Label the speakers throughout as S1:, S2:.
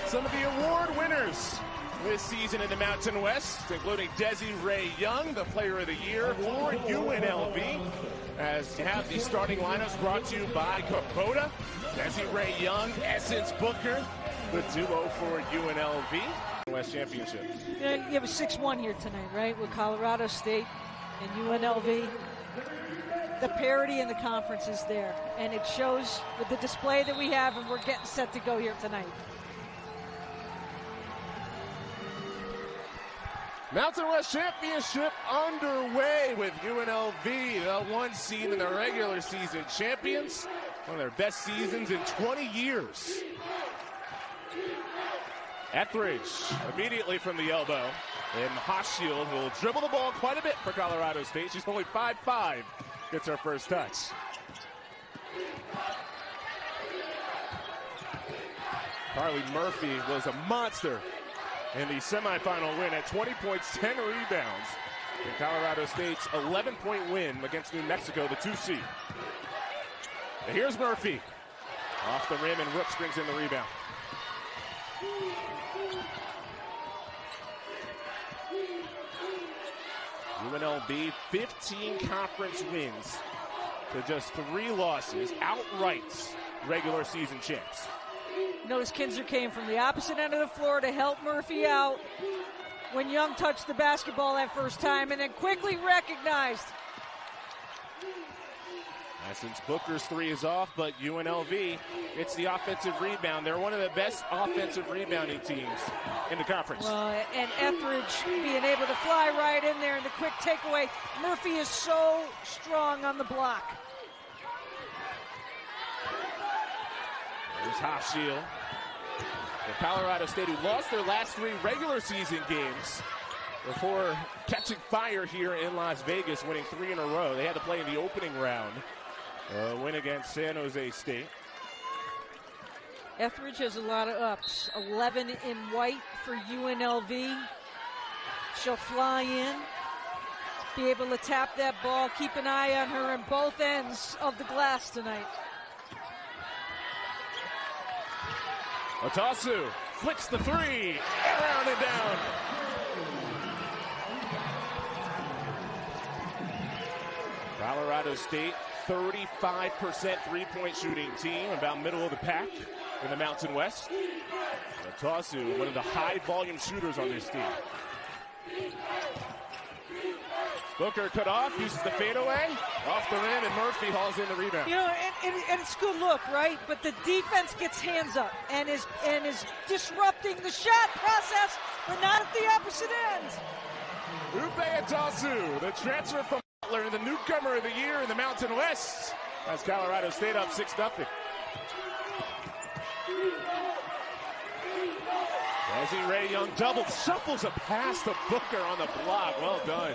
S1: Some of the award winners this season in the Mountain West, including Desiree Young, the Player of the Year for UNLV. As you have the starting lineups brought to you by Kubota, Desiree Young, Essence Booker, the duo for UNLV. West Championship.
S2: You have a 6-1 here tonight, right, with Colorado State and UNLV. The parity in the conference is there, and it shows with the display that we have, and we're getting set to go here tonight.
S1: Mountain West Championship underway with UNLV, the 1 seed in the regular season champions. One of their best seasons in 20 years. Etheridge immediately from the elbow. And Hoshield will dribble the ball quite a bit for Colorado State. She's only 5'5", gets her first touch. Carly Murphy was a monster in the semifinal win at 20 points, 10 rebounds in Colorado State's 11-point win against New Mexico, the 2 seed. And here's Murphy. Off the rim, and Rooks brings in the rebound. UNLV, 15 conference wins to just 3 losses, outright regular season champs.
S2: Notice Kinzer came from the opposite end of the floor to help Murphy out when Young touched the basketball that first time, and then quickly recognized.
S1: Since Booker's 3 is off, but UNLV, it's the offensive rebound. They're one of the best offensive rebounding teams in the conference.
S2: Well, and Etheridge being able to fly right in there, and the quick takeaway. Murphy is so strong on the block.
S1: There's Hoshield. The Colorado State, who lost their last 3 regular season games before catching fire here in Las Vegas, winning 3 in a row. They had to play in the opening round. Win against San Jose State.
S2: Etheridge has a lot of ups. 11 in white for UNLV. She'll fly in, be able to tap that ball, keep an eye on her in both ends of the glass tonight.
S1: Otasu flicks the 3, around and down. Colorado State, 35% three-point shooting team, about middle of the pack in the Mountain West. Otasu, one of the high-volume shooters on this team. Booker cut off, uses the fadeaway, off the rim, and Murphy hauls in the rebound.
S2: You know, and it's a good look, right? But the defense gets hands up and is disrupting the shot process, but not at the opposite end.
S1: Upe Otasu, the transfer from Butler, and the newcomer of the year in the Mountain West. That's Colorado State up 6-0. Desiree Young doubled, shuffles a pass to Booker on the block. Well done.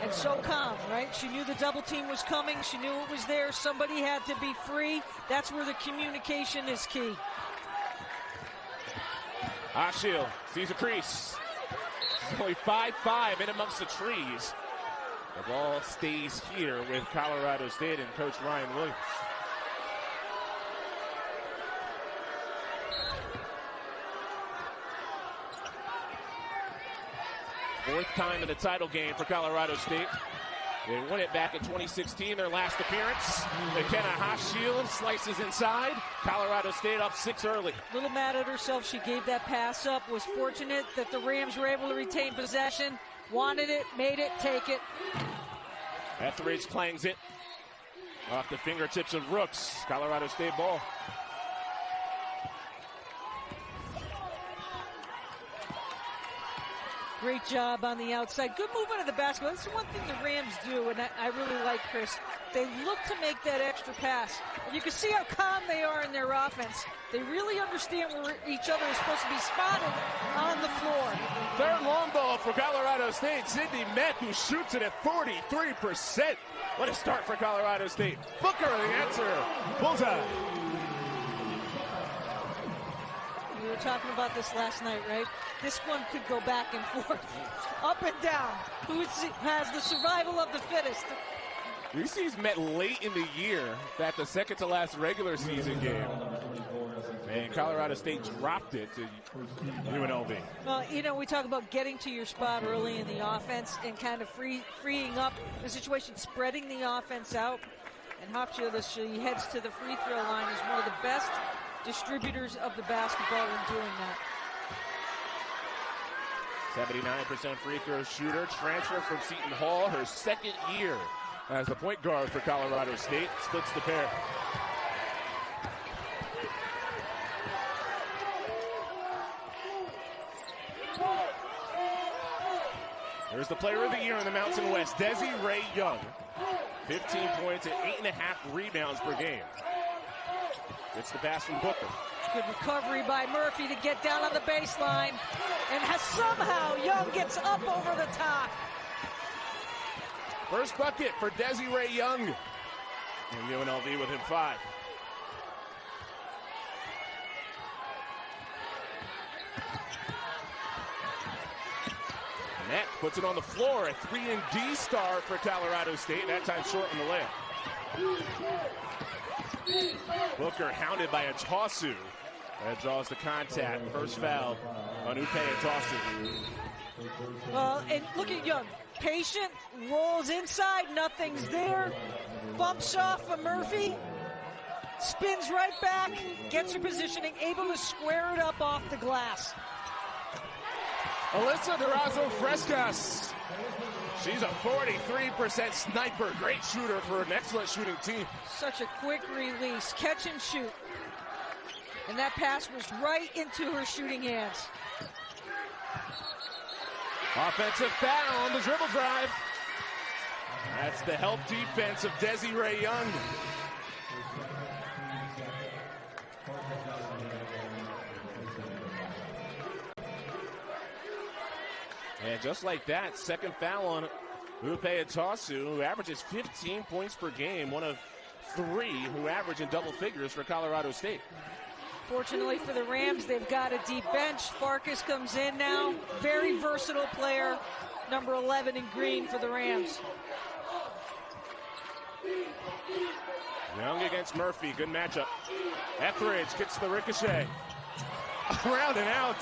S2: And so calm, right? She knew the double team was coming. She knew it was there. Somebody had to be free. That's where the communication is key.
S1: Hoshield sees a crease. She's only 5'5" in amongst the trees. The ball stays here with Colorado State and Coach Ryan Williams. Fourth time in the title game for Colorado State. They won it back in 2016, their last appearance. McKenna Hoshield slices inside. Colorado State up 6 early.
S2: A little mad at herself. She gave that pass up. Was fortunate that the Rams were able to retain possession. Wanted it, made it, take it.
S1: Etheridge clangs it off the fingertips of Rooks. Colorado State ball.
S2: Great job on the outside. Good movement of the basketball. That's one thing the Rams do, and I really like, Chris. They look to make that extra pass. And you can see how calm they are in their offense. They really understand where each other is supposed to be spotted on the floor.
S1: Third long ball for Colorado State. Sydney Met, who shoots it at 43%. What a start for Colorado State. Booker, the answer. Bullseye.
S2: We were talking about this last night, right? This one could go back and forth, up and down. Who has the survival of the fittest?
S1: UC's met late in the year, back the second to last regular season game. And Colorado State dropped it to UNLV.
S2: Well, you know, we talk about getting to your spot early in the offense and kind of freeing up the situation, spreading the offense out. And Hofschild, as she heads to the free throw line, is one of the best distributors of the basketball in doing that.
S1: 79% free throw shooter, transfer from Seton Hall, her second year as the point guard for Colorado State, splits the pair. Here's the player of the year in the Mountain West, Desi Ray Young. 15 points and 8.5 rebounds per game. Gets the pass from Booker.
S2: Good recovery by Murphy to get down on the baseline. And somehow Young gets up over the top.
S1: First bucket for Desi Ray Young. And UNLV within 5. Net puts it on the floor. A 3-and-D star for Colorado State. That time short on the layup. Booker hounded by Atosu. That draws the contact. First foul on Upe Atosu.
S2: Well, and look at Young. Patient, rolls inside, nothing's there. Bumps off of Murphy. Spins right back, gets her positioning, able to square it up off the glass.
S1: Alyssa Durazo-Frescas. She's a 43% sniper. Great shooter for an excellent shooting team.
S2: Such a quick release. Catch and shoot. And that pass was right into her shooting hands.
S1: Offensive foul on the dribble drive. That's the help defense of Desi Ray Young. And just like that, second foul on Upe Atosu, who averages 15 points per game, one of 3 who average in double figures for Colorado State.
S2: Fortunately for the Rams, they've got a deep bench. Farkas comes in now. Very versatile player, number 11 in green for the Rams.
S1: Young against Murphy, good matchup. Etheridge gets the ricochet. Around and out.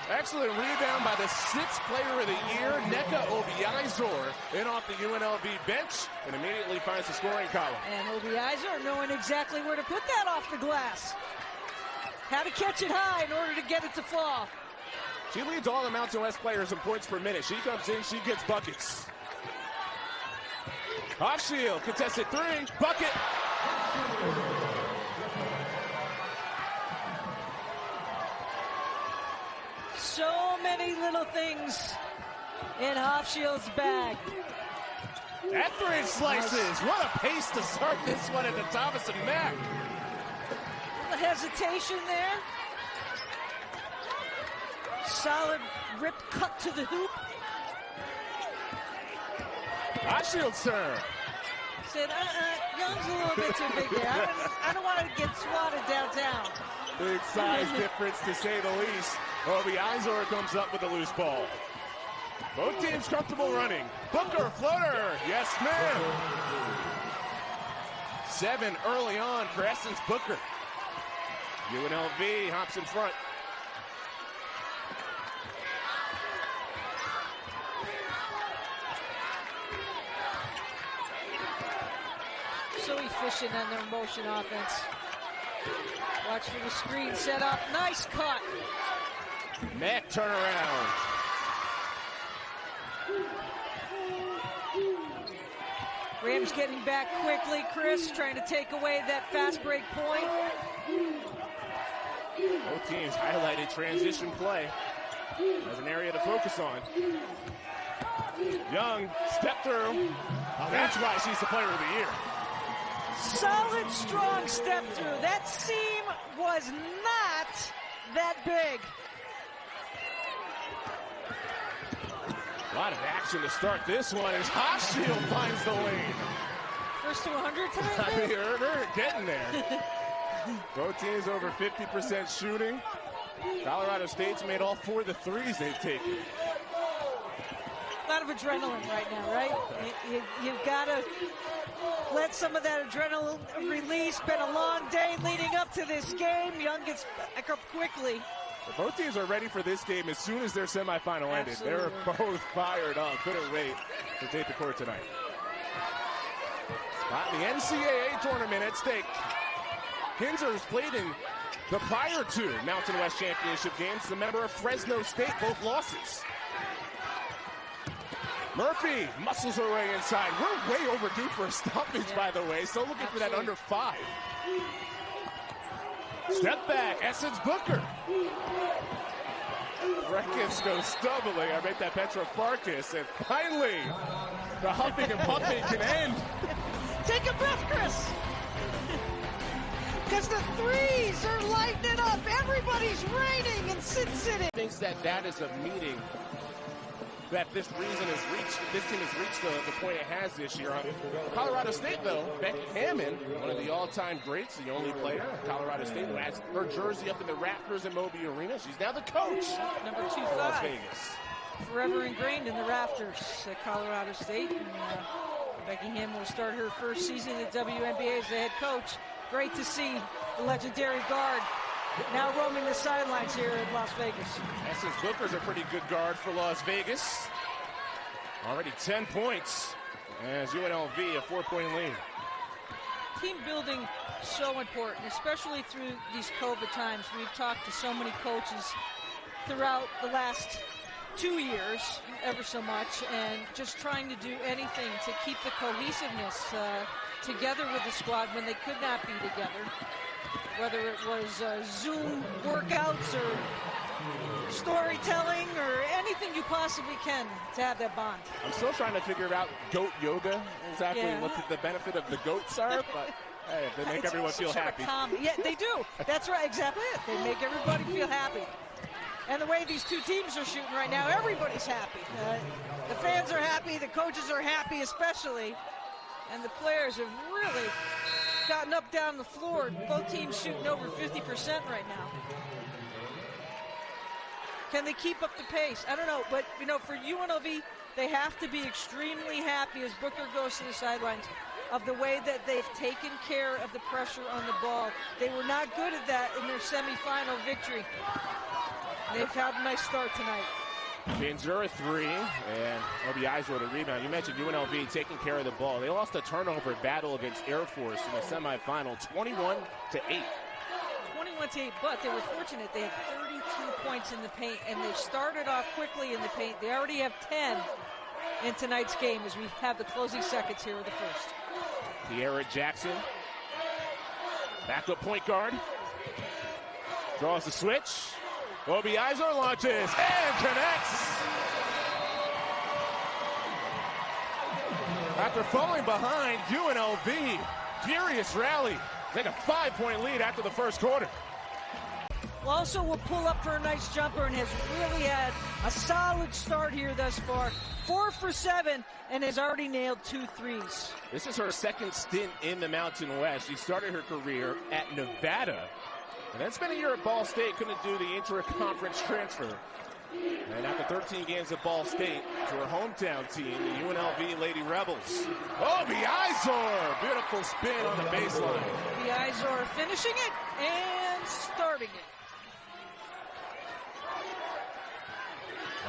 S1: Excellent rebound by the 6th player of the year, Nneka Obiizor, in off the UNLV bench and immediately finds the scoring column.
S2: And Obiizor knowing exactly where to put that off the glass. How to catch it high in order to get it to fall.
S1: She leads all the Mountain West players in points per minute. She comes in, she gets buckets. Hofschild, contested 3, bucket.
S2: So many little things in Hofschild's bag.
S1: Etheridge slices. Nice. What a pace to start this one at the Thomas and Mack.
S2: The hesitation there. Solid rip cut to the hoop.
S1: Hofschild's turn.
S2: Said, Young's a little bit too big there. I don't want to get swatted downtown.
S1: Big size difference to say the least. Obiizor comes up with a loose ball. Both teams comfortable running. Booker, floater. Yes, ma'am. 7 early on for Essence Booker. UNLV hops in front.
S2: So efficient on their motion offense. Watch for the screen set up. Nice cut.
S1: Mack turnaround.
S2: Rams getting back quickly. Chris trying to take away that fast break point.
S1: Both teams highlighted transition play as an area to focus on. Young, step through. That's why she's the player of the year.
S2: Solid, strong step through. That seam was not that big.
S1: A lot of action to start this one as Hofschild finds the lane.
S2: First to 100 tonight?
S1: I mean, they're getting there. Both teams over 50% shooting. Colorado State's made all 4 of the threes they've taken.
S2: A lot of adrenaline right now, right? You've got to let some of that adrenaline release. Been a long day leading up to this game. Young gets back up quickly.
S1: Well, both teams are ready for this game as soon as their semifinal ended. They're both fired up. Couldn't wait to take the court tonight. Spot in the NCAA tournament at stake. Kinzer has played in the prior two Mountain West Championship games. A member of Fresno State, both losses. Murphy muscles her way inside. We're way overdue for a stoppage, by the way. Still looking for that under 5. Step back, Essence Booker. Records goes stumbling. I make that Petra Farkas. And finally, the huffing and puffing can end.
S2: Take a breath, Chris. Because the threes are lighting it up. Everybody's raining in Sin City.
S1: Thinks that is a meeting that this team has reached the point it has this year. Colorado State, though, Becky Hammond, one of the all-time greats, the only player at Colorado State who has her jersey up in the rafters in Moby Arena. She's now the coach.
S2: Number 25.
S1: For Las Vegas.
S2: Forever ingrained in the rafters at Colorado State. And, Becky Hammond will start her first season at WNBA as the head coach. Great to see the legendary guard now roaming the sidelines here in Las Vegas.
S1: Essence Booker's a pretty good guard for Las Vegas. Already 10 points as UNLV a 4-point lead.
S2: Team building so important, especially through these COVID times. We've talked to so many coaches throughout the last 2 years, ever so much, and just trying to do anything to keep the cohesiveness together with the squad when they could not be together. Whether it was Zoom workouts or storytelling or anything you possibly can to have that bond.
S1: I'm still trying to figure out goat yoga, exactly what the benefit of the goats are, but hey, they make everyone feel happy.
S2: Yeah, they do. That's right, exactly it. They make everybody feel happy. And the way these two teams are shooting right now, everybody's happy. The fans are happy, the coaches are happy especially, and the players have really gotten up down the floor. Both teams shooting over 50% right now. Can they keep up the pace? I don't know, but for UNLV, they have to be extremely happy as Booker goes to the sidelines of the way that they've taken care of the pressure on the ball. They were not good at that in their semifinal victory. They've had a nice start tonight.
S1: Kinzer a 3, and Obi Eisler the rebound. You mentioned UNLV taking care of the ball. They lost a turnover battle against Air Force in the semifinal, 21-8.
S2: 21-8, but they were fortunate. They had 32 points in the paint, and they started off quickly in the paint. They already have 10 in tonight's game as we have the closing seconds here of the first.
S1: Tiara Jackson, backup point guard, draws the switch. Obi Eisler launches and connects. After falling behind, UNLV, furious rally. Take a 5-point lead after the first quarter.
S2: Also will pull up for a nice jumper and has really had a solid start here thus far. 4 for 7 and has already nailed 2 threes.
S1: This is her second stint in the Mountain West. She started her career at Nevada. And then spent a year at Ball State, couldn't do the intra-conference transfer. And after 13 games at Ball State, to her hometown team, the UNLV Lady Rebels. Obi Eisler! Beautiful spin on the baseline.
S2: Obi Eisler finishing it and starting it.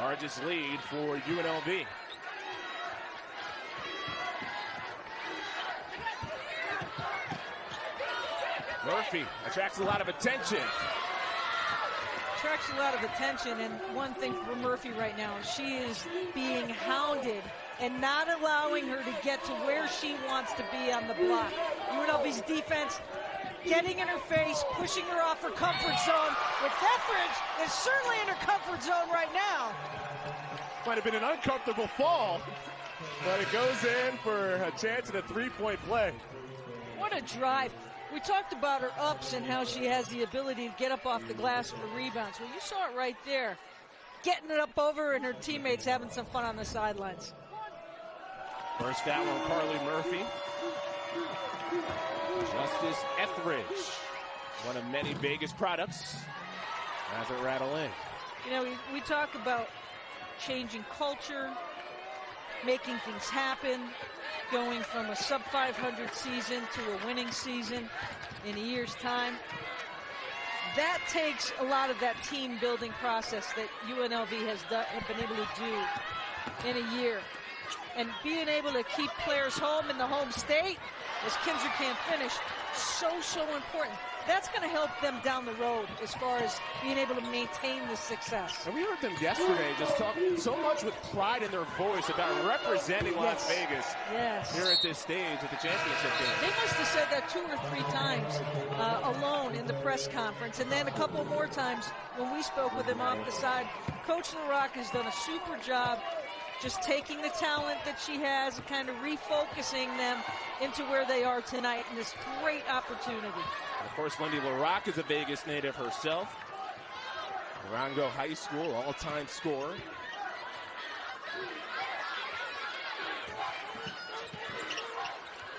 S1: Largest lead for UNLV. Murphy attracts a lot of attention.
S2: Attracts a lot of attention, and one thing for Murphy right now, she is being hounded and not allowing her to get to where she wants to be on the block. UNLV's defense getting in her face, pushing her off her comfort zone. With Etheridge is certainly in her comfort zone right now.
S1: Might have been an uncomfortable fall, but it goes in for a chance at a 3-point play.
S2: What a drive. We talked about her ups and how she has the ability to get up off the glass for rebounds. Well, you saw it right there. Getting it up over and her teammates having some fun on the sidelines.
S1: First foul on Carly Murphy. Justice Etheridge, one of many Vegas products, has it rattle in.
S2: We talk about changing culture, making things happen, going from a sub-500 season to a winning season in a year's time. That takes a lot of that team-building process that UNLV have been able to do in a year. And being able to keep players home in the home state, as Kinzer can't finish, so important. That's going to help them down the road as far as being able to maintain the success.
S1: And we heard them yesterday just talk so much with pride in their voice about representing Las Vegas here at this stage at the championship game.
S2: They must have said that 2 or 3 times alone in the press conference, and then a couple more times when we spoke with them off the side. Coach LaRock has done a super job just taking the talent that she has and kind of refocusing them into where they are tonight in this great opportunity.
S1: And of course, Lindy LaRock is a Vegas native herself. Durango High School all-time scorer.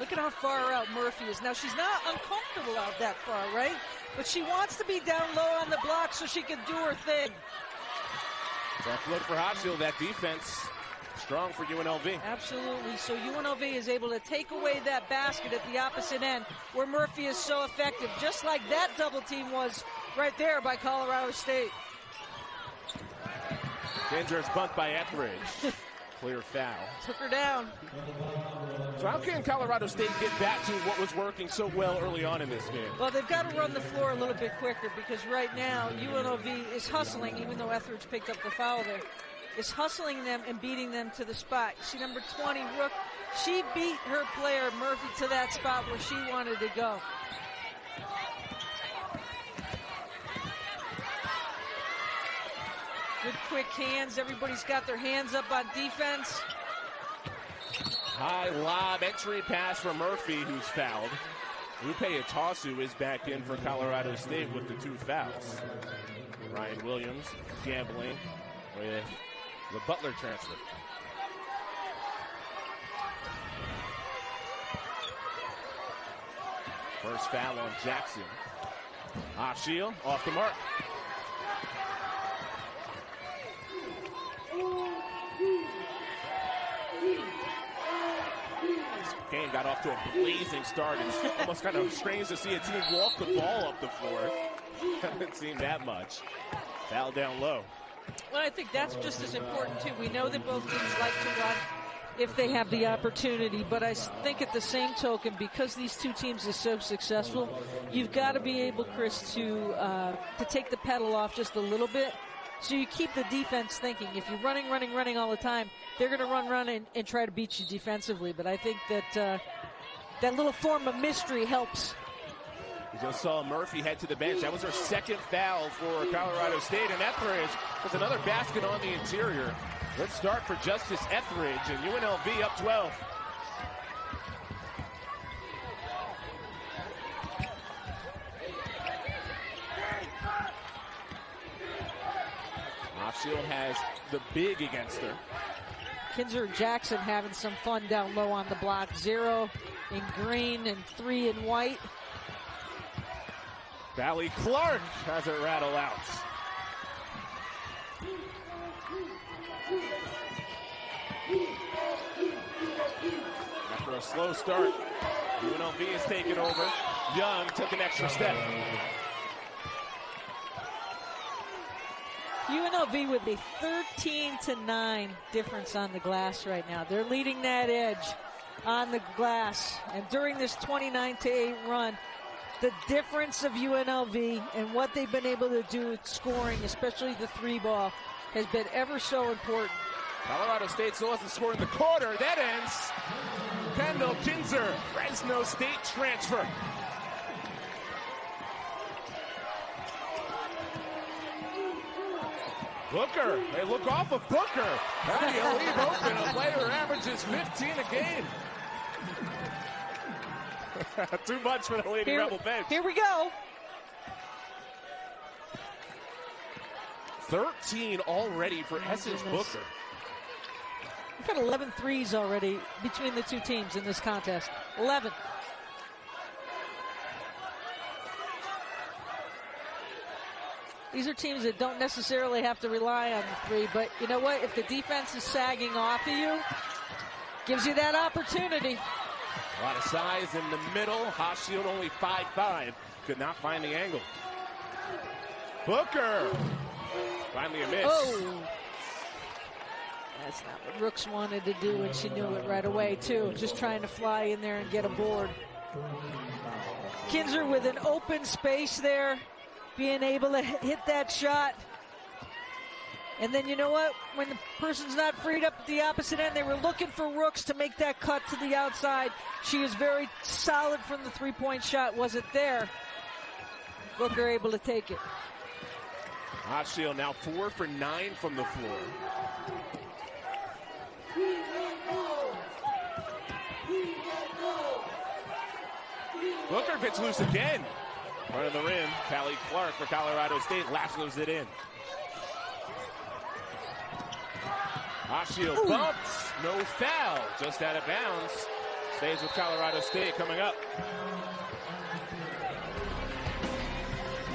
S2: Look at how far out Murphy is. Now, she's not uncomfortable out that far, right? But she wants to be down low on the block so she can do her thing.
S1: Tough look for Hochschild. That defense strong for UNLV.
S2: Absolutely. So UNLV is able to take away that basket at the opposite end where Murphy is so effective, just like that double team was right there by Colorado State.
S1: Dangerous bunt by Etheridge. Clear foul.
S2: Took her down.
S1: So how can Colorado State get back to what was working so well early on in this game?
S2: Well, they've got to run the floor a little bit quicker because right now UNLV is hustling, even though Etheridge picked up the foul there. Is hustling them and beating them to the spot. See, number 20, Rook, she beat her player, Murphy, to that spot where she wanted to go. Good quick hands. Everybody's got their hands up on defense.
S1: High lob entry pass for Murphy, who's fouled. Lupe Itasu is back in for Colorado State with the 2 fouls. Ryan Williams gambling with the Butler transfer. First foul on Jackson. Hochschild off the mark. This game got off to a blazing start. It's almost kind of strange to see a team walk the ball up the floor. Haven't seen that much. Foul down low.
S2: Well, I think that's just as important, too. We know that both teams like to run if they have the opportunity, but I think at the same token, because these two teams are so successful, you've got to be able, Chris, to take the pedal off just a little bit so you keep the defense thinking. If you're running all the time, they're going to run and try to beat you defensively, but I think that that little form of mystery helps.
S1: We just saw Murphy head to the bench. That was her second foul for Colorado State. And Etheridge was another basket on the interior. Good start for Justice Etheridge, and UNLV up 12. Hochschild has the big against her.
S2: Kinzer and Jackson having some fun down low on the block. 0 in green and 3 in white.
S1: Valley Clark has it rattle out. After a slow start, UNLV is taking over. Young took an extra step.
S2: UNLV with a 13-9 difference on the glass right now. They're leading that edge on the glass. And during this 29-8 run, the difference of UNLV and what they've been able to do with scoring, especially the 3-ball, has been ever so important.
S1: Colorado State still hasn't scored in the quarter. That ends. Kendall Kinzer, Fresno State transfer. Booker, they look off of Booker. How do you leave open a player averages 15 a game? Too much for the Lady Rebel bench.
S2: Here we go.
S1: 13 already for Essence Booker.
S2: We've got 11 threes already between the two teams in this contest. 11. These are teams that don't necessarily have to rely on the 3, but you know what? If the defense is sagging off of you, Gives you that opportunity.
S1: A lot of size in the middle. Hochschild only 5'5". Could not find the angle. Booker. Finally a miss.
S2: Oh. That's not what Rooks wanted to do, and she knew it right away, too. Just trying to fly in there and get a board. Kinzer with an open space there, being able to hit that shot. And then you know what? When the person's not freed up at the opposite end, they were looking for Rooks to make that cut to the outside. She is very solid from the three-point shot. Wasn't there. Booker able to take it.
S1: Hochschild now 4 for 9 from the floor. Booker gets loose again. Front of the rim. Callie Clark for Colorado State lassos it in. Hochschild bumps. No foul. Just out of bounds. Stays with Colorado State coming up.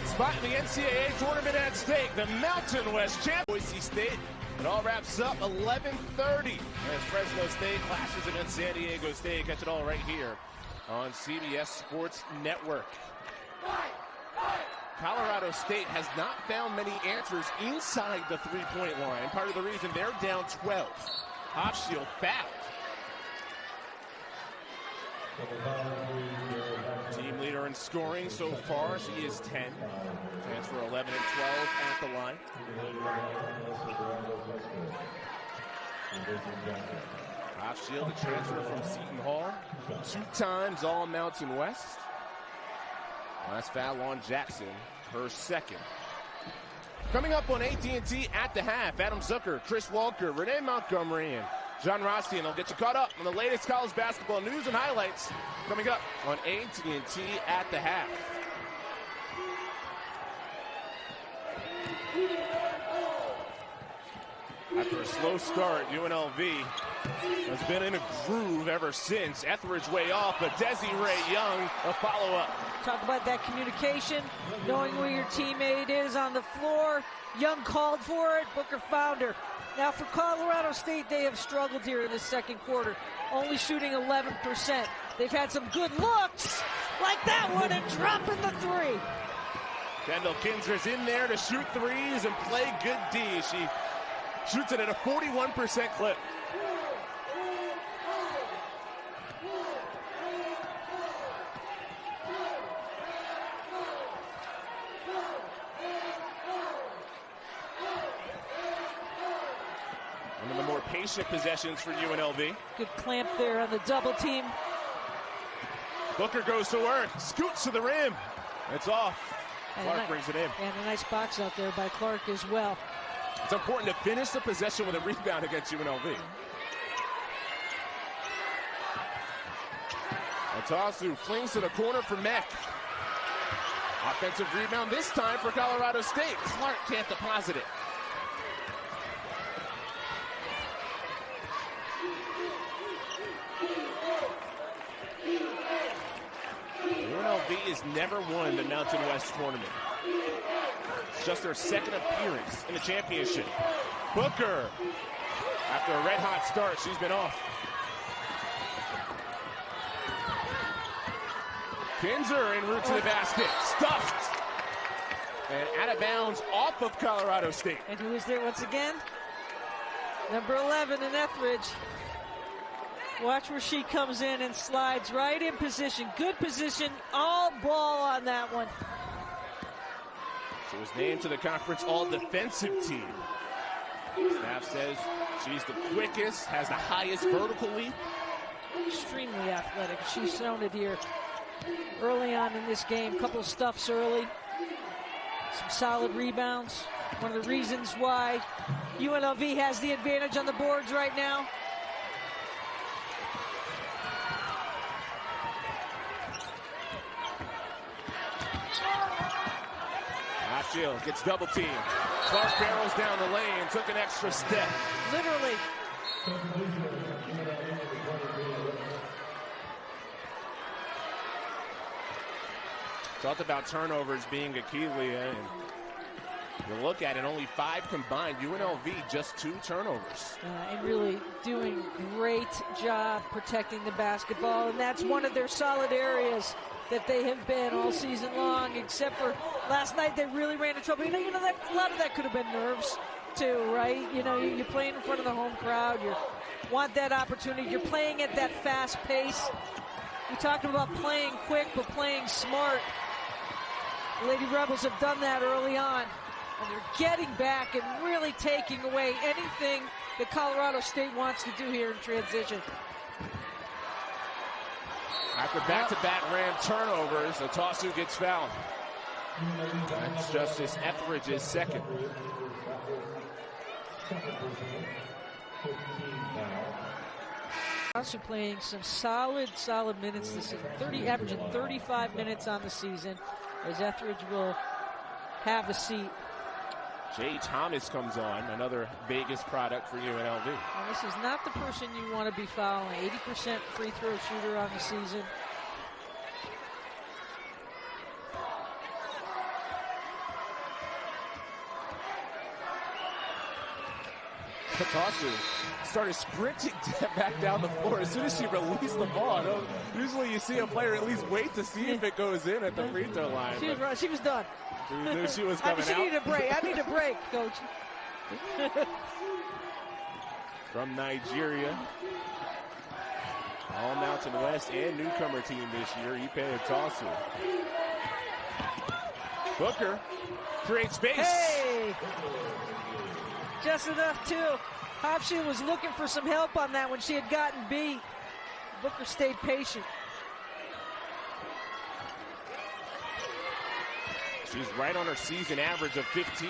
S1: Spot in the NCAA tournament at stake. The Mountain West champ, Boise State. It all wraps up 11:30 as Fresno State clashes against San Diego State. Catch it all right here on CBS Sports Network. Colorado State has not found many answers inside the three-point line. Part of the reason they're down 12. Hochschild fouled. Team leader in scoring so far. She is 10. Transfer 11 and 12 at the line. Hochschild, a transfer from Seton Hall. 2 times All-Mountain West. Last foul on Jackson, her second. Coming up on AT&T at the half, Adam Zucker, Chris Walker, Renee Montgomery, and John Rothstein will get you caught up on the latest college basketball news and highlights coming up on AT&T at the half. After a slow start, UNLV has been in a groove ever since. Etheridge way off, but Desiree Young, a follow-up.
S2: Talk about that communication, knowing where your teammate is on the floor. Young called for it, Booker found her. Now for Colorado State, they have struggled here in the second quarter, only shooting 11%. They've had some good looks, like that one, and dropping the three.
S1: Kendall Kinzer's in there to shoot threes and play good D. She shoots it at a 41% clip. One of the more patient possessions for UNLV.
S2: Good clamp there on the double team.
S1: Booker goes to work, scoots to the rim. It's off. Clark brings it in.
S2: And a nice box out there by Clark as well.
S1: It's important to finish the possession with a rebound against UNLV. Otasu flings to the corner for Meck. Offensive rebound this time for Colorado State. Clark can't deposit it. UNLV has never won the Mountain West tournament. It's just their second appearance in the championship. Booker, after a red-hot start, she's been off. Kinzer en route to the basket, stuffed. And out of bounds off of Colorado State.
S2: And who is there once again? Number 11 in Etheridge. Watch where she comes in and slides right in position. Good position, all ball on that one.
S1: She was named to the conference all-defensive team. Staff says she's the quickest, has the highest vertical leap.
S2: Extremely athletic. She's shown it here early on in this game. Couple stuffs early. Some solid rebounds. One of the reasons why UNLV has the advantage on the boards right now.
S1: Hochschild gets double teamed. Clark barrels down the lane, took an extra step.
S2: Literally.
S1: Talked about turnovers being a key, Leah. And You look at it, only 5 combined. UNLV just 2 turnovers.
S2: And really doing great job protecting the basketball, and that's one of their solid areas that they have been all season long, except for last night they really ran into trouble. You know that a lot of that could have been nerves too, right? You know, you're playing in front of the home crowd. You want that opportunity. You're playing at that fast pace. We talked about playing quick but playing smart. The Lady Rebels have done that early on, and they're getting back and really taking away anything that Colorado State wants to do here in transition.
S1: After back-to-back Ram turnovers, Otasu gets fouled. That's Justice Etheridge's second.
S2: Otasu playing some solid minutes this season. Averaging 35 minutes on the season, as Etheridge will have a seat.
S1: Jay Thomas comes on, another Vegas product for UNLV.
S2: And this is not the person you want to be fouling. 80% free throw shooter on the season.
S1: Katasu started sprinting back down the floor as soon as she released the ball. Usually you see a player at least wait to see if it goes in at the free throw line.
S2: She was done.
S1: She knew she was coming out.
S2: She needed a break. I need a break, Coach.
S1: From Nigeria. All Mountain West and newcomer team this year, Ipe Otasu. Booker creates space.
S2: Hey! Just enough, too. Hofschild was looking for some help on that when she had gotten beat. Booker stayed patient.
S1: She's right on her season average of 15.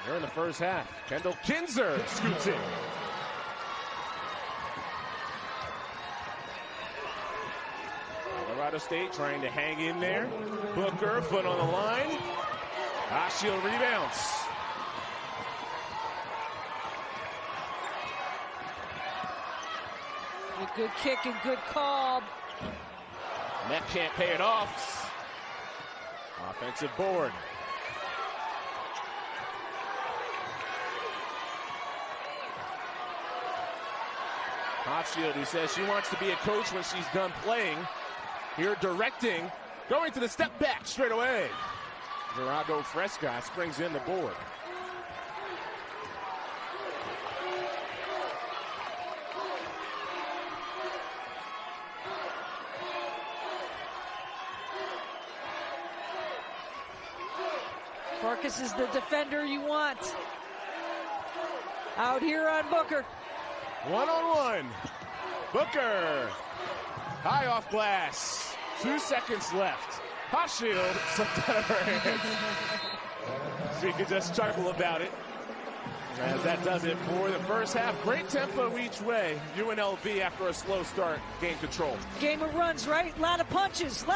S1: They're in the first half. Kendall Kinzer scoops in. Colorado State trying to hang in there. Booker, foot on the line. Hofschild rebounds.
S2: A good kick and good call.
S1: Net can't pay it off. Offensive board. Hofschild, who says she wants to be a coach when she's done playing. Here directing, going to the step back straight away. Gerardo Frescas brings in the board.
S2: Farkas is the defender you want. Out here on Booker.
S1: One-on-one. Booker. High off glass. 2 seconds left. Hofschild slipped out of her hands. She could just chuckle about it. As that does it for the first half. Great tempo each way. UNLV, after a slow start, gained control.
S2: Game of runs, right? A lot of punches for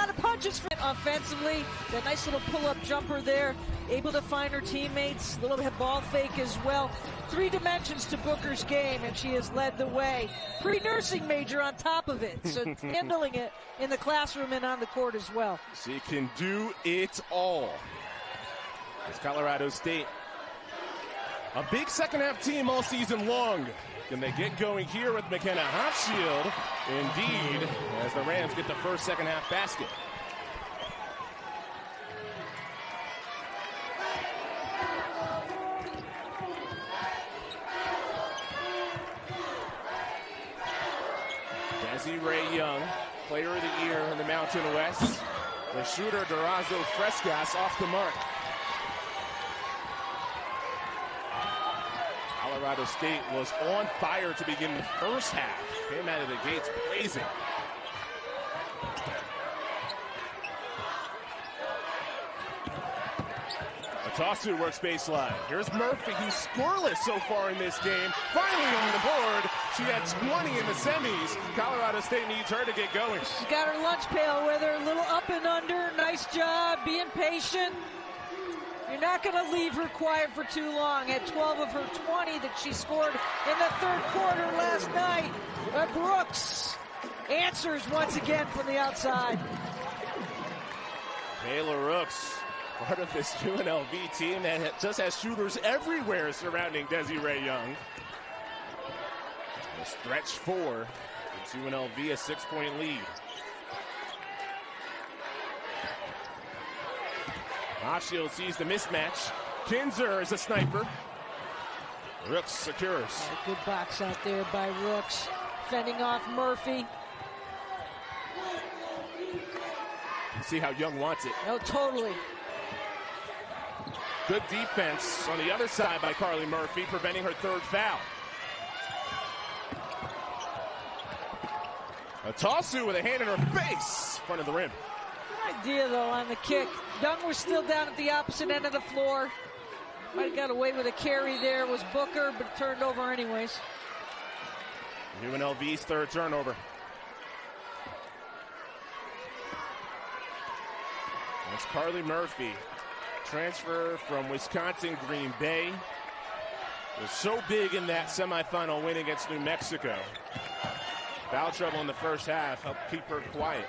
S2: offensively. That nice little pull-up jumper there. Able to find her teammates. A little ball fake as well. 3 dimensions to Booker's game, and she has led the way. Pre-nursing major on top of it. So handling it in the classroom and on the court as well.
S1: She can do it all. It's Colorado State. A big second-half team all season long. Can they get going here with McKenna Hofschild? Indeed, as the Rams get the first second-half basket. Desiree Young, player of the year in the Mountain West. The shooter, Durazo Frescas, off the mark. Colorado State was on fire to begin the first half. Came out of the gates blazing. Otasu works baseline. Here's Murphy, who's scoreless so far in this game. Finally on the board. She had 20 in the semis. Colorado State needs her to get going.
S2: She's got her lunch pail with her. A little up and under. Nice job being patient. You're not going to leave her quiet for too long. At 12 of her 20 that she scored in the third quarter last night. But Brooks answers once again from the outside.
S1: Taylor Rooks Part of this UNLV team that just has shooters everywhere surrounding Desiree Young. A stretch 4 gives UNLV a 6-point lead. Hochschild sees the mismatch. Kinzer is a sniper. Rooks secures.
S2: Good box out there by Rooks. Fending off Murphy.
S1: See how Young wants it.
S2: Oh, totally.
S1: Good defense on the other side by Carly Murphy, preventing her 3rd foul. Atasu with a hand in her face in front of the rim.
S2: Good idea, though, on the kick. Young was still down at the opposite end of the floor. Might have got away with a carry there. It was Booker, but turned over anyways.
S1: UNLV's 3rd turnover. That's Carly Murphy. Transfer from Wisconsin Green Bay. Was so big in that semifinal win against New Mexico. Foul trouble in the first half helped keep her quiet.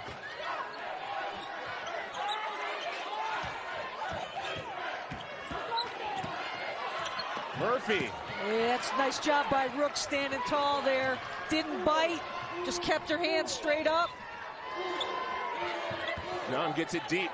S1: Murphy.
S2: Yeah, that's a nice job by Rooks standing tall there. Didn't bite, just kept her hands straight up.
S1: Young gets it deep.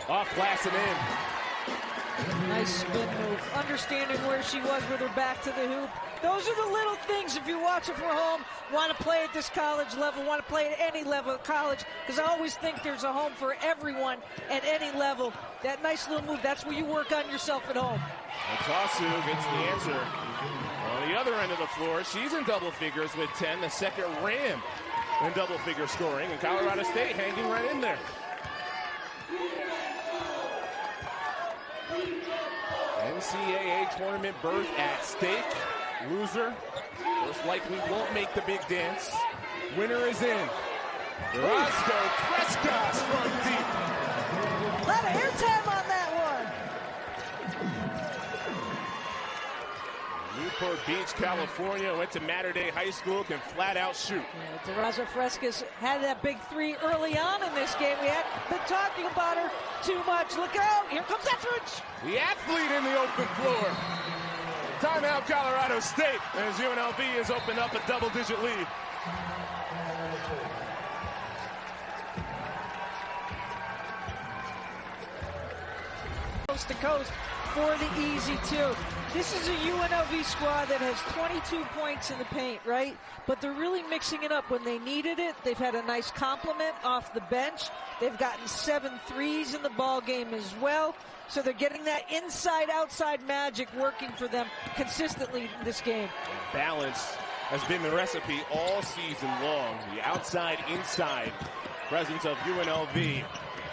S1: Off glass and in.
S2: Nice spin move. Understanding where she was with her back to the hoop. Those are the little things, if you watch it from home, want to play at this college level, want to play at any level of college, because I always think there's a home for everyone at any level. That nice little move, that's where you work on yourself at home.
S1: Atasu gets the answer. On the other end of the floor, she's in double figures with 10, the second Ram in double figure scoring, and Colorado State hanging right in there. NCAA tournament berth at stake. Loser most likely won't make the big dance. Winner is in. Roscoe Frescas from deep.
S2: A lot of airtime on that one.
S1: Newport Beach, California, went to Mater Dei High School, can flat out shoot.
S2: Yeah, Terraza Frescas had that big 3 early on in this game. We had been talking about her too much. Look out, here comes Etheridge.
S1: The athlete in the open floor. Timeout, Colorado State, as UNLV has opened up a double-digit lead.
S2: Coast to coast for the easy 2. This is a UNLV squad that has 22 points in the paint, right? But they're really mixing it up when they needed it. They've had a nice compliment off the bench. They've gotten 7 threes in the ball game as well. So they're getting that inside-outside magic working for them consistently in this game.
S1: Balance has been the recipe all season long. The outside-inside presence of UNLV.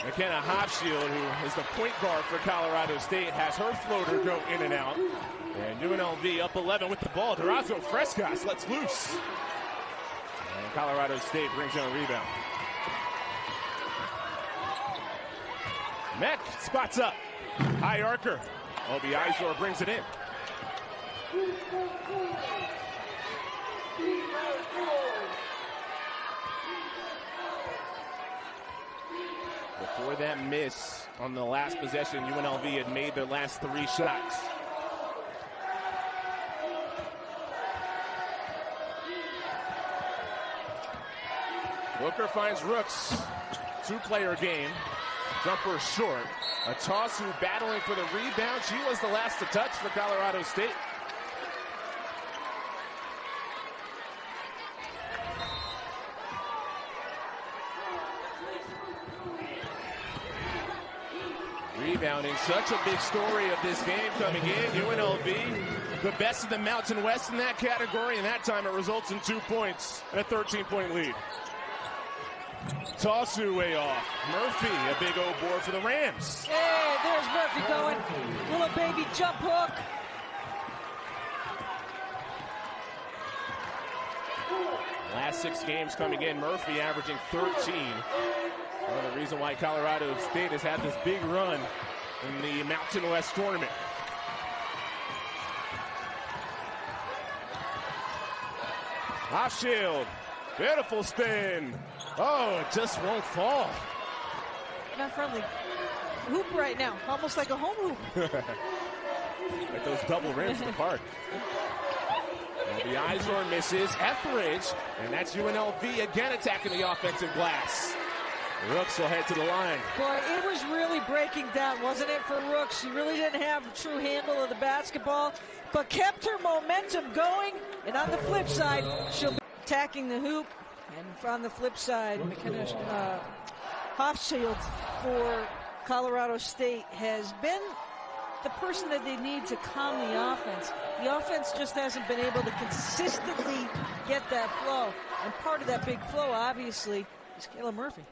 S1: McKenna Hochschild, who is the point guard for Colorado State, has her floater go in and out. And UNLV up 11 with the ball. Durazo Frescas lets loose. And Colorado State brings in a rebound. Meck spots up. High archer. Obi Izor brings it in. Before that miss on the last possession, UNLV had made their last 3 shots. Booker finds Rooks. 2-player game. Jumper short. Atasu battling for the rebound. She was the last to touch for Colorado State. Rebounding, such a big story of this game coming in. UNLV, the best of the Mountain West in that category, and that time it results in 2 points and a 13-point lead. Tasu way off. Murphy, a big old board for the Rams.
S2: Hey, there's Murphy going. Little baby jump hook.
S1: Last 6 games coming in, Murphy averaging 13. Well, the reason why Colorado State has had this big run in the Mountain West tournament. Hochschild, beautiful spin. Oh, it just won't fall.
S2: Not friendly. hoop right now, almost like a home hoop.
S1: Like those double rims in the park. The Izor misses. Etheridge, and that's UNLV again attacking the offensive glass. Rooks will head to the line.
S2: Boy, it was really breaking down, wasn't it, for Rooks? She really didn't have a true handle of the basketball, but kept her momentum going. And on the flip side, she'll be attacking the hoop. And on the flip side, Hofschild for Colorado State has been the person that they need to calm the offense. The offense just hasn't been able to consistently get that flow. And part of that big flow, obviously, is Kayla Murphy.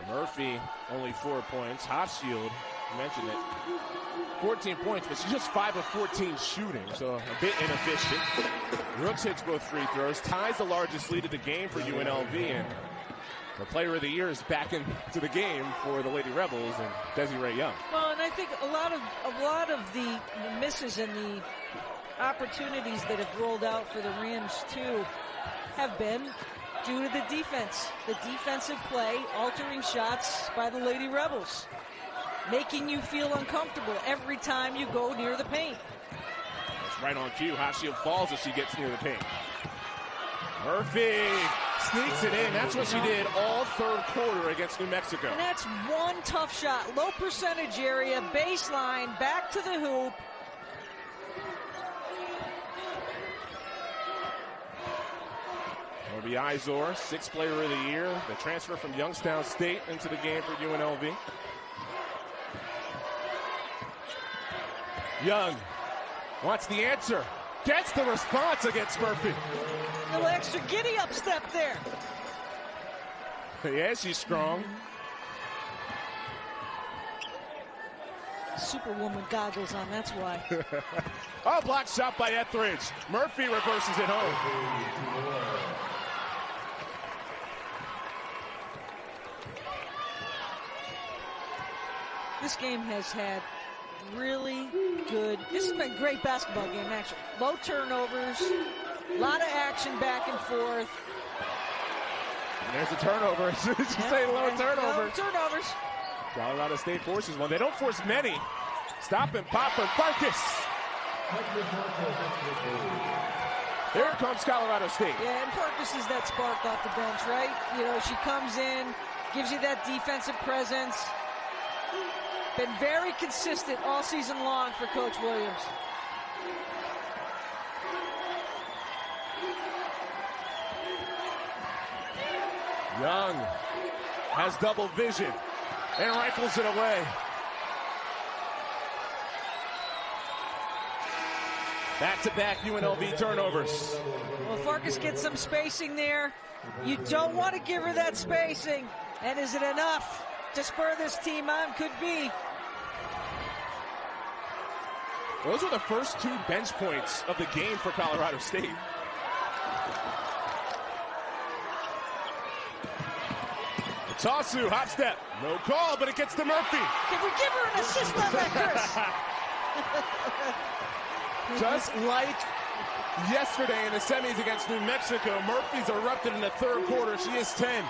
S1: Murphy, only 4 points. Hofschild, you mentioned it, 14 points, but she's just 5 of 14 shooting, so a bit inefficient. Rooks hits both free throws, ties the largest lead of the game for UNLV, and the player of the year is back into the game for the Lady Rebels and Desiree Young.
S2: Well, and I think a lot of the misses and the opportunities that have rolled out for the Rams too have been due to the defense. The defensive play, altering shots by the Lady Rebels, making you feel uncomfortable every time you go near the paint.
S1: That's right on cue. Hofschild falls as she gets near the paint. Murphy sneaks it in. That's what she did all third quarter against New Mexico.
S2: And that's one tough shot. Low percentage area, baseline, back to the hoop.
S1: It'll be Izor, 6th player of the year. The transfer from Youngstown State into the game for UNLV. Young wants the answer. Gets the response against Murphy.
S2: A little extra giddy up step there.
S1: Yeah, she's strong.
S2: Superwoman goggles on, that's why.
S1: Oh, block shot by Etheridge. Murphy reverses it home.
S2: This game has had really good, this has been a great basketball game, actually. Low turnovers, a lot of action back and forth.
S1: And there's a turnover. As soon as you say low turnovers.
S2: Low turnovers.
S1: Colorado State forces one. They don't force many. Stop and pop for Farkas. Here comes Colorado State.
S2: Yeah, and Farkas is that spark off the bench, right? You know, she comes in, gives you that defensive presence. Been very consistent all season long for Coach Williams.
S1: Young has double vision and rifles it away. Back-to-back UNLV turnovers.
S2: Well, Farkas gets some spacing there. You don't want to give her that spacing. And is it enough to spur this team on? Could be.
S1: Those were the first 2 bench points of the game for Colorado State. Tosu, hop step. No call, but it gets to Murphy.
S2: Can we give her an assist on that, Chris?
S1: Just like yesterday in the semis against New Mexico, Murphy's erupted in the third quarter. She is 10.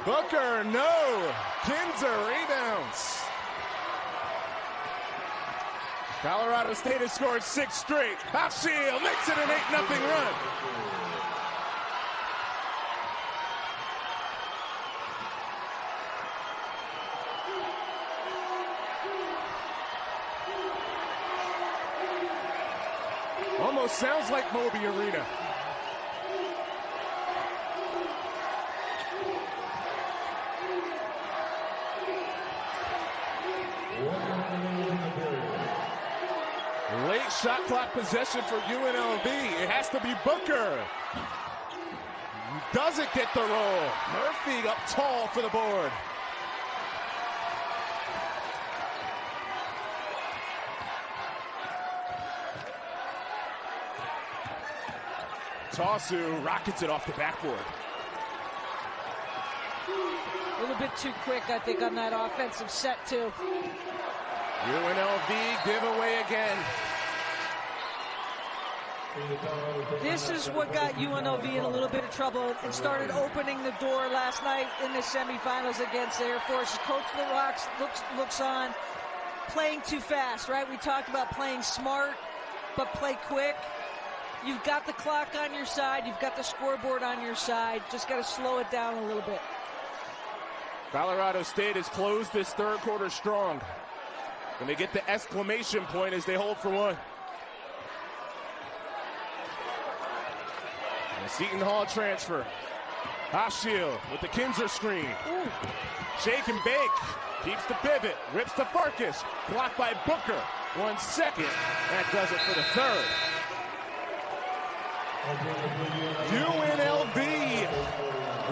S1: Booker, no. Kinzer rebounds. Colorado State has scored 6 straight. Hofschild makes it an 8-0 run. Almost sounds like Moby Arena. Late shot clock possession for UNLV. It has to be Booker. Doesn't get the roll. Murphy up tall for the board. Tosu rockets it off the backboard.
S2: A little bit too quick, I think, on that offensive set, too.
S1: UNLV giveaway again.
S2: This is what got UNLV in a little bit of trouble and started opening the door last night in the semifinals against Air Force. Coach LaRocque looks on, playing too fast, right? We talked about playing smart, but play quick. You've got the clock on your side. You've got the scoreboard on your side. Just got to slow it down a little bit.
S1: Colorado State has closed this third quarter strong. And they get the exclamation point as they hold for one. The Seton Hall transfer. Ashiel with the Kinzer screen.
S2: Ooh.
S1: Shake and bake. Keeps the pivot. Rips to Farkas. Blocked by Booker. 1 second. That does it for the third. UNLV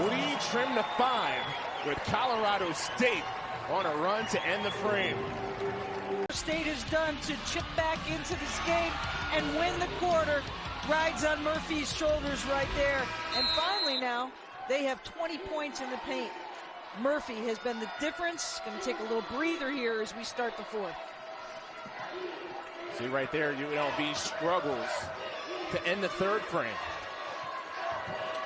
S1: lead trim to 5 with Colorado State on a run to end the frame.
S2: State has done to chip back into this game and win the quarter. Rides on Murphy's shoulders right there. And finally now, they have 20 points in the paint. Murphy has been the difference. Going to take a little breather here as we start the fourth.
S1: See right there, UNLV struggles to end the third frame.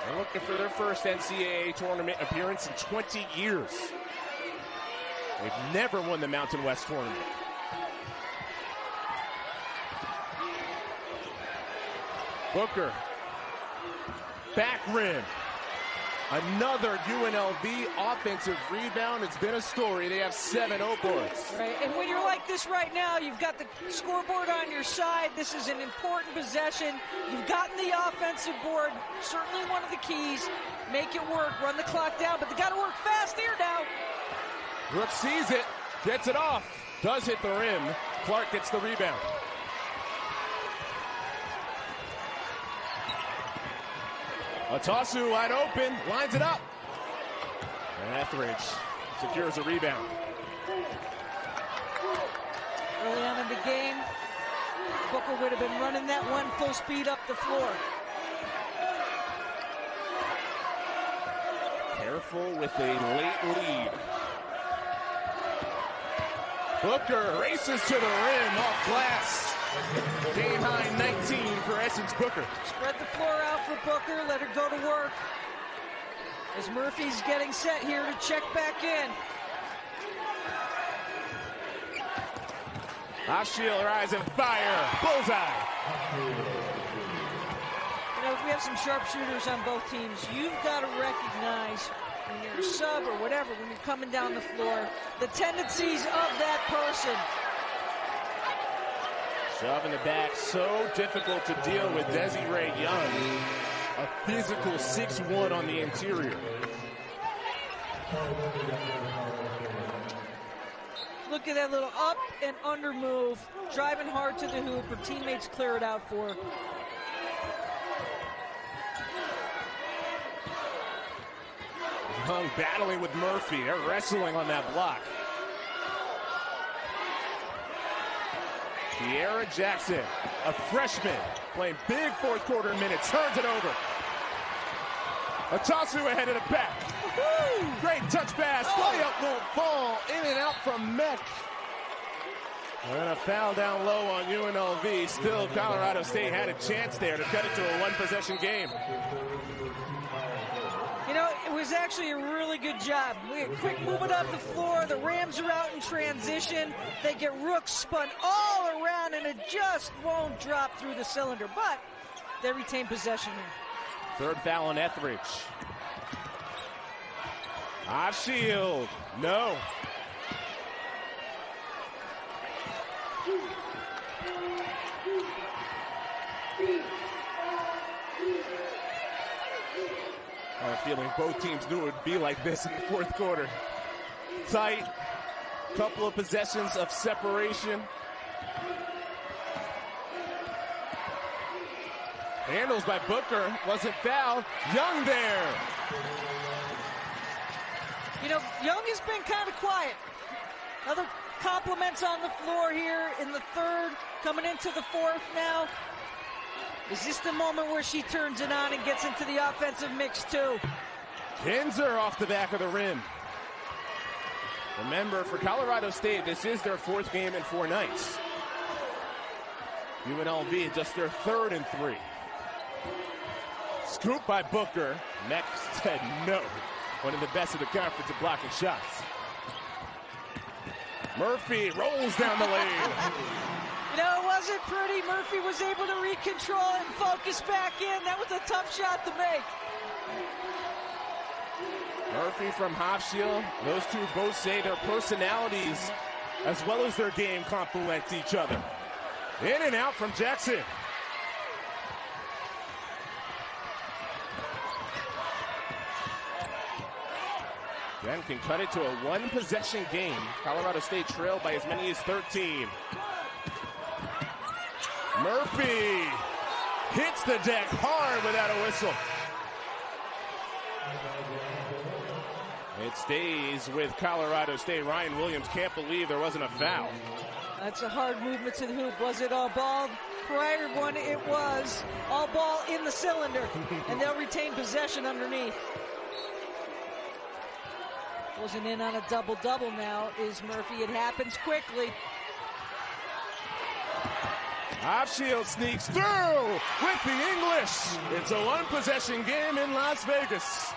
S1: They're looking for their first NCAA tournament appearance in 20 years. They've never won the Mountain West tournament. Booker, back rim. Another UNLV offensive rebound. It's been a story. They have 7 boards.
S2: Right, and when you're like this right now, you've got the scoreboard on your side. This is an important possession. You've gotten the offensive board. Certainly one of the keys. Make it work. Run the clock down, but they got to work fast here now.
S1: Brooks sees it, gets it off, does hit the rim. Clark gets the rebound. Atasu wide open, lines it up. And Etheridge secures a rebound.
S2: Early on in the game, Booker would have been running that one full speed up the floor.
S1: Careful with a late lead. Booker races to the rim off glass. Game high 19 for Essence Booker.
S2: Spread the floor out for Booker. Let her go to work. As Murphy's getting set here to check back in.
S1: Ashiel rise and fire. Bullseye.
S2: You know, we have some sharpshooters on both teams. You've got to recognize when you're a sub or whatever, when you're coming down the floor, the tendencies of that person.
S1: Shove in the back, so difficult to deal with Desiree Young. A physical 6'1" on the interior.
S2: Look at that little up and under move, driving hard to the hoop. Her teammates clear it out for her.
S1: Young battling with Murphy. They're wrestling on that block. Kiera Jackson, a freshman, playing big fourth quarter minutes, turns it over. Atasu ahead of the back. Great touch pass. Layup won't fall. In and out from Meck. And a foul down low on UNLV. Still, Colorado State had a chance there to cut it to a one-possession game.
S2: You know, it was actually a really good job. We had quick movement up the floor. The Rams are out in transition. They get Rooks spun all around, and it just won't drop through the cylinder. But they retain possession here.
S1: Third foul on Etheridge. Ashiel, no. I have a feeling both teams knew it would be like this in the fourth quarter. Tight, couple of possessions of separation. Handles by Booker, wasn't fouled. Young there.
S2: You know, Young has been kind of quiet. Other compliments on the floor here in the third, coming into the fourth now. Is this the moment where she turns it on and gets into the offensive mix too?
S1: Kinzer off the back of the rim. Remember, for Colorado State, this is their fourth game in 4 nights. UNLV just their 3rd and 3. Scoop by Booker. Next said no. One of the best of the conference at blocking shots. Murphy rolls down the lane.
S2: You know, it wasn't pretty. Murphy was able to recontrol and focus back in. That was a tough shot to make.
S1: Murphy from Hofschild. Those two both say their personalities as well as their game complement each other. In and out from Jackson. Then can cut it to a 1-possession game. Colorado State trailed by as many as 13. Murphy hits the deck hard without a whistle. It stays with Colorado State. Ryan Williams can't believe there wasn't a foul.
S2: That's a hard movement to the hoop. Was it all ball? Prior one, it was all ball in the cylinder, and they'll retain possession underneath. Wasn't in on a double-double now, is Murphy. It happens quickly.
S1: Hofschild sneaks through with the English. It's a 1-possession game in Las Vegas.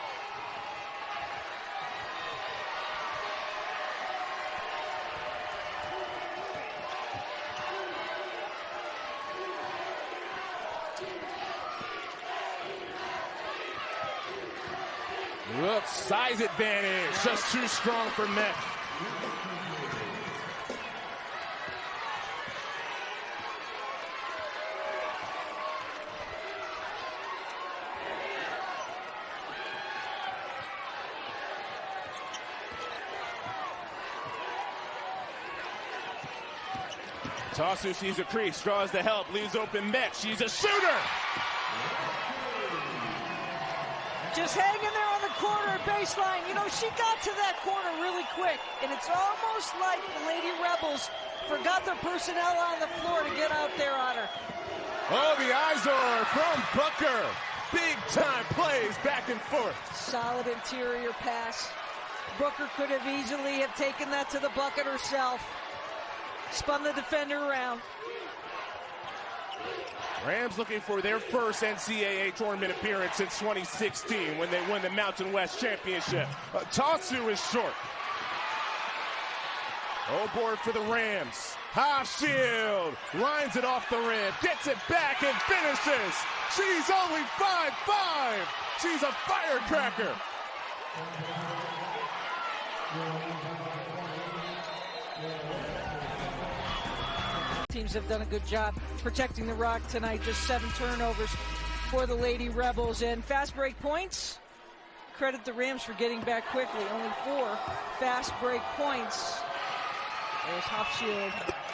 S1: Look, size advantage, just too strong for Met. Tosu sees a crease, draws the help, leaves open Met. She's a shooter!
S2: Just hanging there on the corner baseline. You know, she got to that corner really quick, and it's almost like the Lady Rebels forgot their personnel on the floor to get out there on her.
S1: Oh, the Izor from Booker. Big-time plays back and forth.
S2: Solid interior pass. Booker could have easily have taken that to the bucket herself. Spun the defender around.
S1: Rams looking for their first NCAA tournament appearance since 2016 when they won the Mountain West Championship. Tosu is short. Oh, board for the Rams. Hofschild lines it off the rim, gets it back and finishes. She's only 5'5". She's a firecracker.
S2: Teams have done a good job protecting the rock tonight. Just 7 turnovers for the Lady Rebels. And fast break points, credit the Rams for getting back quickly. Only 4 fast break points. There's Hofschild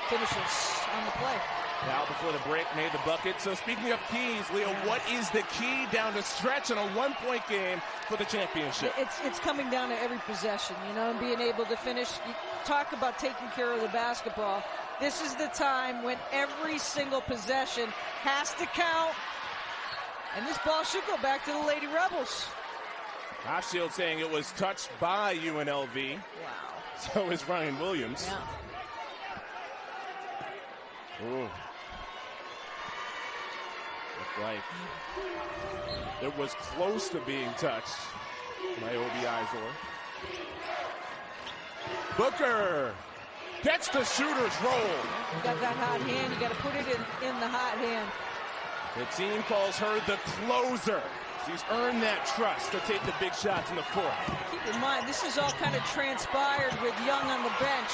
S2: finishes on the play.
S1: Now before the break made the bucket. So speaking of keys, Leo, what is the key down the stretch in a 1-point game for the championship?
S2: It's coming down to every possession, you know, and being able to finish. You talk about taking care of the basketball. This is the time when every single possession has to count. And this ball should go back to the Lady Rebels.
S1: Hofschild saying it was touched by UNLV.
S2: Wow.
S1: So is Ryan Williams.
S2: Yeah.
S1: Ooh. Looked like it was close to being touched by Obi Izor. Booker gets the shooter's roll.
S2: You got that hot hand. You got to put it in the hot hand.
S1: The team calls her the closer. She's earned that trust to take the big shots in the fourth.
S2: Keep in mind, this is all kind of transpired with Young on the bench.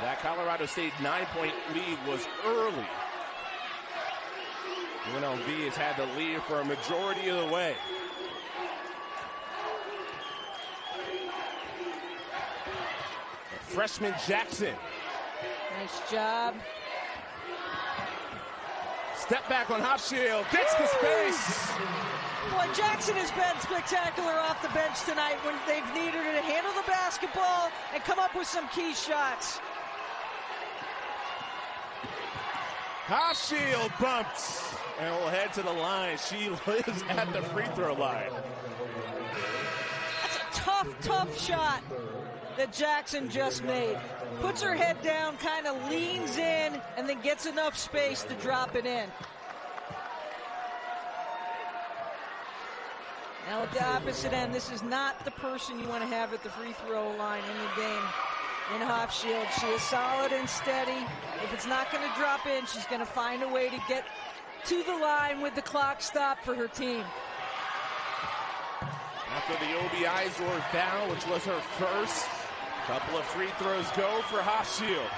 S1: That Colorado State 9-point lead was early. UNLV has had the lead for a majority of the way. Freshman Jackson.
S2: Nice job.
S1: Step back on Hofschild, gets the space.
S2: Boy, Jackson has been spectacular off the bench tonight when they've needed her to handle the basketball and come up with some key shots.
S1: Hofschild bumps and will head to the line. She lives at the free throw line.
S2: That's a tough tough shot that Jackson just made. Puts her head down, kind of leans in, and then gets enough space to drop it in. Now at the opposite end, this is not the person you want to have at the free throw line in the game. In Hofschild, she is solid and steady. If it's not going to drop in, she's going to find a way to get to the line with the clock stopped for her team.
S1: After the Obi Izor foul, which was her first, couple of free throws go for Hofschild.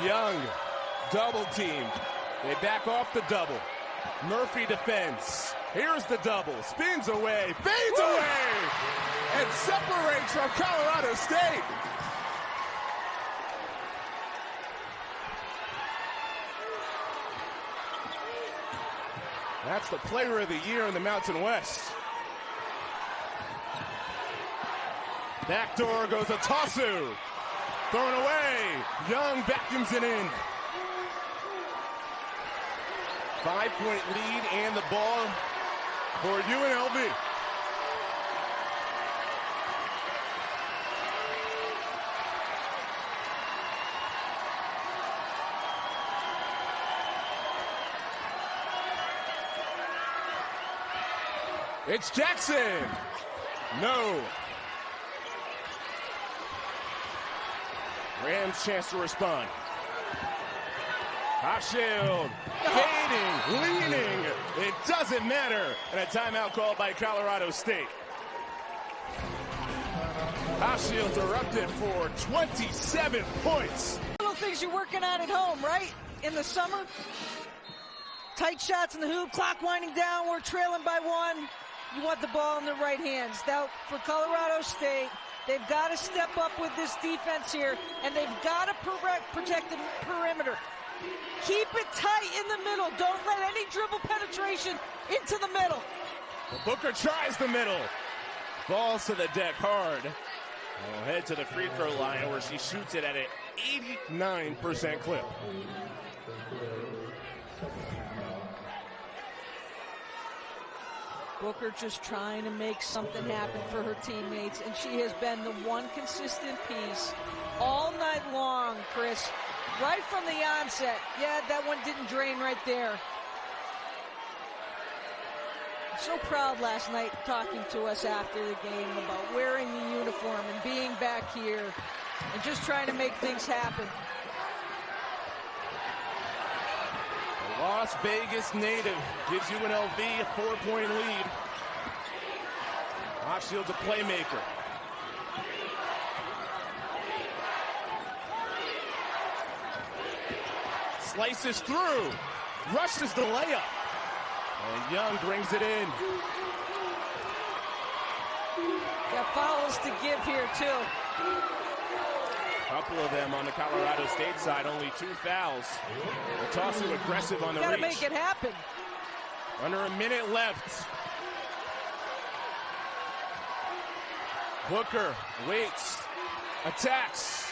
S1: Young, double teamed. They back off the double. Murphy defends. Here's the double. Spins away, fades away, and separates from Colorado State. That's the player of the year in the Mountain West. Backdoor goes Atasu. Thrown away. Young vacuums it in. 5-point lead and the ball for UNLV. It's Jackson. No. Rams chance to respond. Hofschild fading, leaning. It doesn't matter. And a timeout called by Colorado State. Hofschild's erupted for 27 points.
S2: Little things you're working on at home, right? In the summer. Tight shots in the hoop, clock winding down, we're trailing by one. You want the ball in the right hands. Now, for Colorado State, they've got to step up with this defense here, and they've got to protect the perimeter. Keep it tight in the middle. Don't let any dribble penetration into the middle.
S1: Well, Booker tries the middle. Falls to the deck hard. We'll head to the free throw line where she shoots it at an 89% clip.
S2: Booker just trying to make something happen for her teammates, and she has been the one consistent piece all night long, Chris. Right from the onset. Yeah, that one didn't drain right there. So proud last night talking to us after the game about wearing the uniform and being back here and just trying to make things happen.
S1: The Las Vegas native gives UNLV a 4-point lead. Hofschild's a playmaker. Slices through, rushes the layup, and Young brings it in.
S2: Got fouls to give here, too.
S1: A couple of them on the Colorado State side, only 2 fouls. Atasu aggressive on the reach.
S2: Gotta make it happen.
S1: Under a minute left. Booker waits, attacks.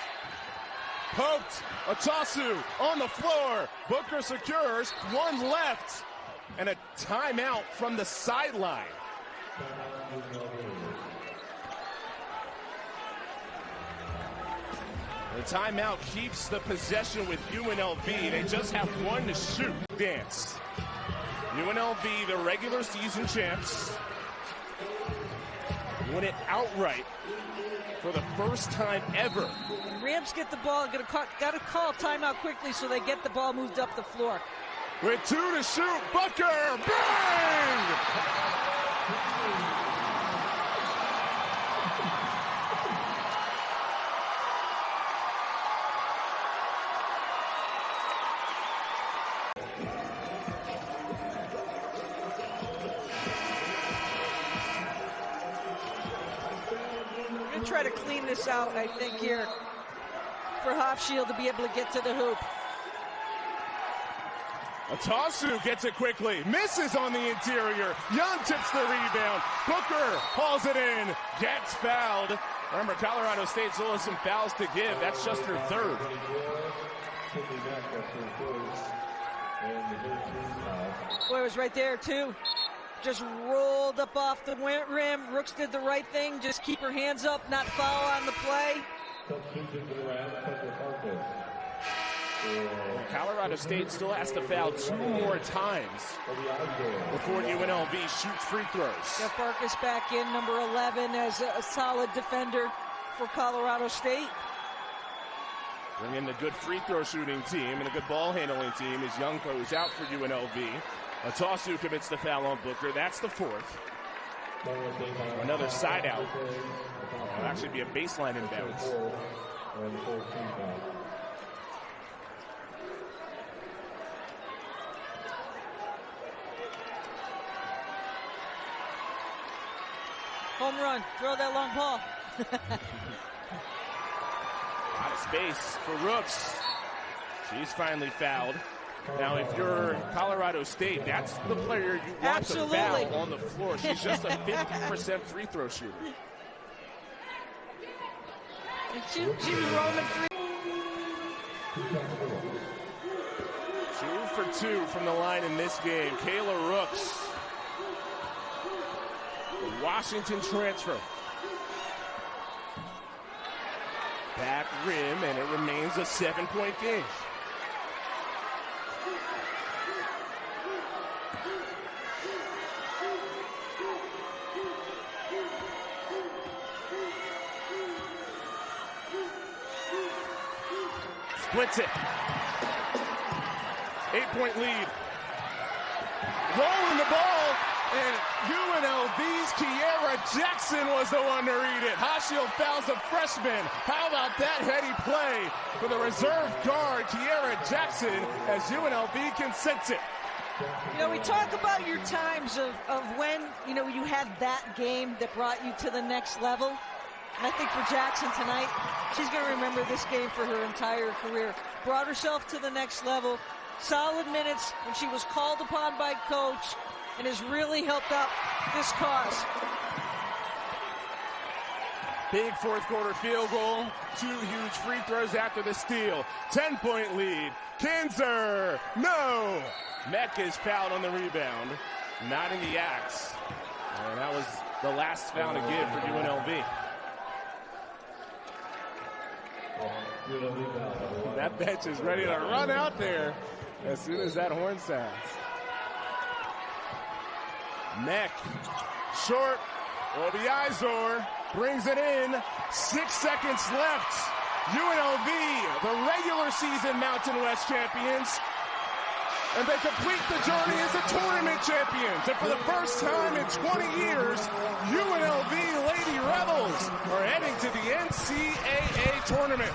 S1: Poked, Atasu on the floor. Booker secures, 1 left, and a timeout from the sideline. The timeout keeps the possession with UNLV. They just have 1 to shoot. Dance. UNLV, the regular season champs, win it outright for the first time ever.
S2: Rams get the ball, got to call timeout quickly so they get the ball moved up the floor.
S1: With 2 to shoot, Booker, bang!
S2: Try to clean this out, I think, here for Hofschild to be able to get to the hoop.
S1: Atasu gets it quickly, misses on the interior. Young tips the rebound. Booker hauls it in, gets fouled, Remember, Colorado State still has some fouls to give. That's just her third.
S2: Boy, it was right there, too. Just rolled up off the rim. Rooks did the right thing. Just keep her hands up, not foul on the play.
S1: Colorado State still has to foul 2 more times before UNLV shoots free throws.
S2: Jeff Farkas back in, number 11, as a solid defender for Colorado State.
S1: Bring in the good free throw shooting team and a good ball handling team as Youngko is out for UNLV. Atasu commits the foul on Booker. That's the 4th. Another side out. It'll actually be a baseline inbounds.
S2: Home run. Throw that long ball.
S1: Out of space for Rooks. She's finally fouled. Now, if you're Colorado State, that's the player you want to foul on the floor. She's just a 50% free throw shooter.
S2: And she was roaming free.
S1: 2 for 2 from the line in this game. Kayla Rooks, the Washington transfer. Back rim, and it remains a 7-point game. Splits it. 8-point lead. Rolling the ball, and UNLV's Kiera Jackson was the one to read it. Hashiel fouls a freshman. How about that heady play for the reserve guard, Kiera Jackson, as UNLV can sense it.
S2: You know, we talk about your times of when, you had that game that brought you to the next level. And I think for Jackson tonight, she's going to remember this game for her entire career. Brought herself to the next level. Solid minutes when she was called upon by coach, and has really helped out this cause.
S1: Big 4th quarter field goal. 2 huge free throws after the steal. 10-point lead. Kinzer, no! Meck is fouled on the rebound. Not in the act. And that was the last foul to give for UNLV. That bench is ready to run out there as soon as that horn sounds. Meck, short. Obiazor brings it in. 6 seconds left. UNLV, the regular season Mountain West champions. And they complete the journey as a tournament champions. And for the first time in 20 years, UNLV Lady Rebels are heading to the NCAA tournament.